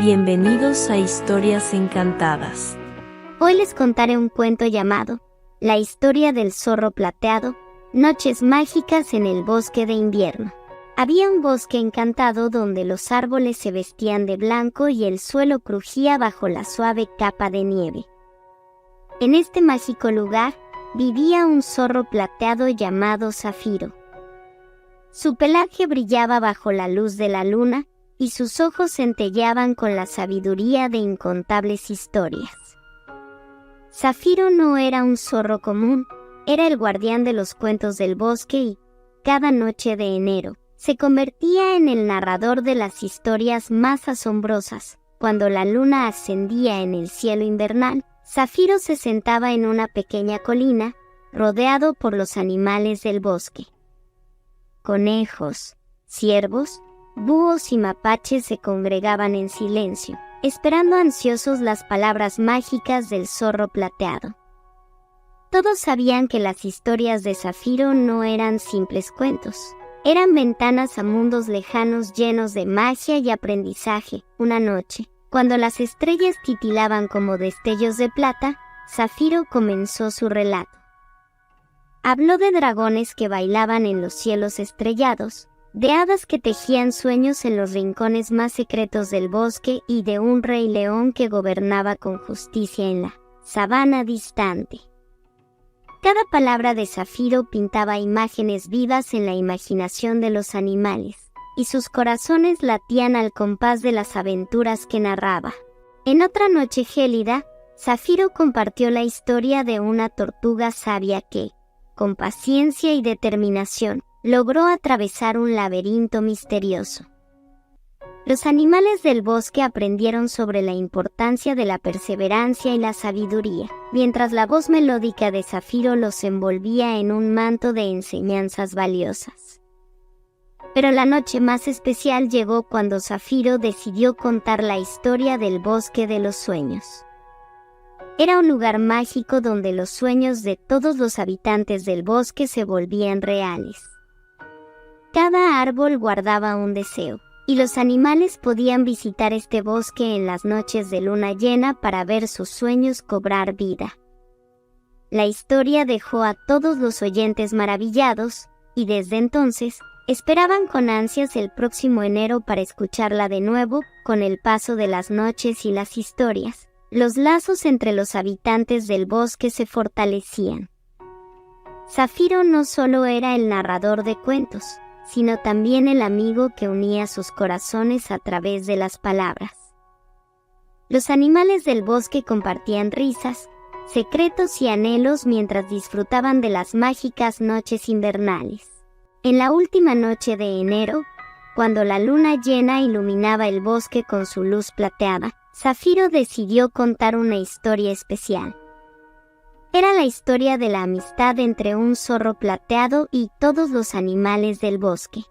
Bienvenidos a Historias Encantadas. Hoy les contaré un cuento llamado La historia del zorro plateado, noches mágicas en el bosque de invierno. Había un bosque encantado donde los árboles se vestían de blanco y el suelo crujía bajo la suave capa de nieve. En este mágico lugar vivía un zorro plateado llamado Zafiro. Su pelaje brillaba bajo la luz de la luna y sus ojos centelleaban con la sabiduría de incontables historias. Zafiro no era un zorro común, era el guardián de los cuentos del bosque y, cada noche de enero, se convertía en el narrador de las historias más asombrosas. Cuando la luna ascendía en el cielo invernal, Zafiro se sentaba en una pequeña colina, rodeado por los animales del bosque. Conejos, ciervos, búhos y mapaches se congregaban en silencio, esperando ansiosos las palabras mágicas del zorro plateado. Todos sabían que las historias de Zafiro no eran simples cuentos. Eran ventanas a mundos lejanos llenos de magia y aprendizaje. Una noche, cuando las estrellas titilaban como destellos de plata, Zafiro comenzó su relato. Habló de dragones que bailaban en los cielos estrellados, de hadas que tejían sueños en los rincones más secretos del bosque y de un rey león que gobernaba con justicia en la sabana distante. Cada palabra de Zafiro pintaba imágenes vivas en la imaginación de los animales, y sus corazones latían al compás de las aventuras que narraba. En otra noche gélida, Zafiro compartió la historia de una tortuga sabia que, con paciencia y determinación, logró atravesar un laberinto misterioso. Los animales del bosque aprendieron sobre la importancia de la perseverancia y la sabiduría, mientras la voz melódica de Zafiro los envolvía en un manto de enseñanzas valiosas. Pero la noche más especial llegó cuando Zafiro decidió contar la historia del bosque de los sueños. Era un lugar mágico donde los sueños de todos los habitantes del bosque se volvían reales. Cada árbol guardaba un deseo, y los animales podían visitar este bosque en las noches de luna llena para ver sus sueños cobrar vida. La historia dejó a todos los oyentes maravillados, y desde entonces, esperaban con ansias el próximo enero para escucharla de nuevo. Con el paso de las noches y las historias, los lazos entre los habitantes del bosque se fortalecían. Zafiro no solo era el narrador de cuentos, sino también el amigo que unía sus corazones a través de las palabras. Los animales del bosque compartían risas, secretos y anhelos mientras disfrutaban de las mágicas noches invernales. En la última noche de enero, cuando la luna llena iluminaba el bosque con su luz plateada, Zafiro decidió contar una historia especial. Era la historia de la amistad entre un zorro plateado y todos los animales del bosque.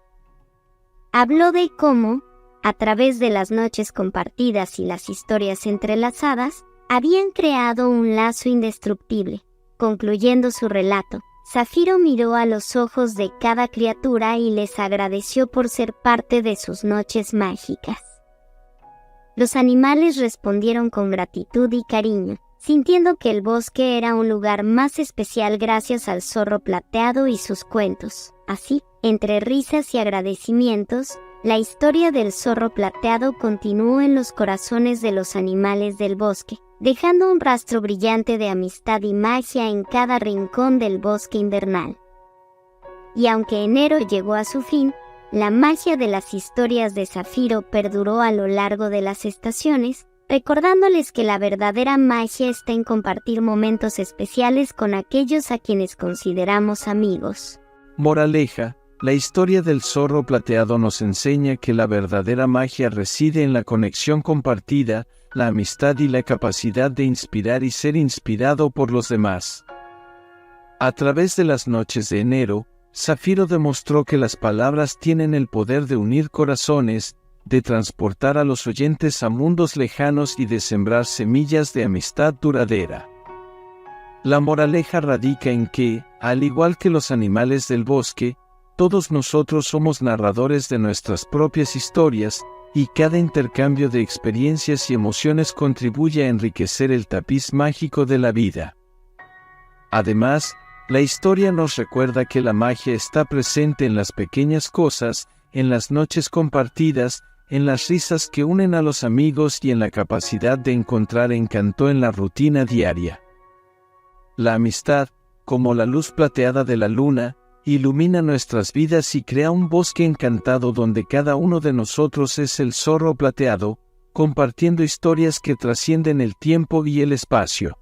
Habló de cómo, a través de las noches compartidas y las historias entrelazadas, habían creado un lazo indestructible. Concluyendo su relato, Zafiro miró a los ojos de cada criatura y les agradeció por ser parte de sus noches mágicas. Los animales respondieron con gratitud y cariño, sintiendo que el bosque era un lugar más especial gracias al zorro plateado y sus cuentos. Así, entre risas y agradecimientos, la historia del zorro plateado continuó en los corazones de los animales del bosque, dejando un rastro brillante de amistad y magia en cada rincón del bosque invernal. Y aunque enero llegó a su fin, la magia de las historias de Zafiro perduró a lo largo de las estaciones, recordándoles que la verdadera magia está en compartir momentos especiales con aquellos a quienes consideramos amigos. Moraleja: la historia del zorro plateado nos enseña que la verdadera magia reside en la conexión compartida, la amistad y la capacidad de inspirar y ser inspirado por los demás. A través de las noches de enero, Zafiro demostró que las palabras tienen el poder de unir corazones, de transportar a los oyentes a mundos lejanos y de sembrar semillas de amistad duradera. La moraleja radica en que, al igual que los animales del bosque, todos nosotros somos narradores de nuestras propias historias, y cada intercambio de experiencias y emociones contribuye a enriquecer el tapiz mágico de la vida. Además, la historia nos recuerda que la magia está presente en las pequeñas cosas, en las noches compartidas, en las risas que unen a los amigos y en la capacidad de encontrar encanto en la rutina diaria. La amistad, como la luz plateada de la luna, ilumina nuestras vidas y crea un bosque encantado donde cada uno de nosotros es el zorro plateado, compartiendo historias que trascienden el tiempo y el espacio.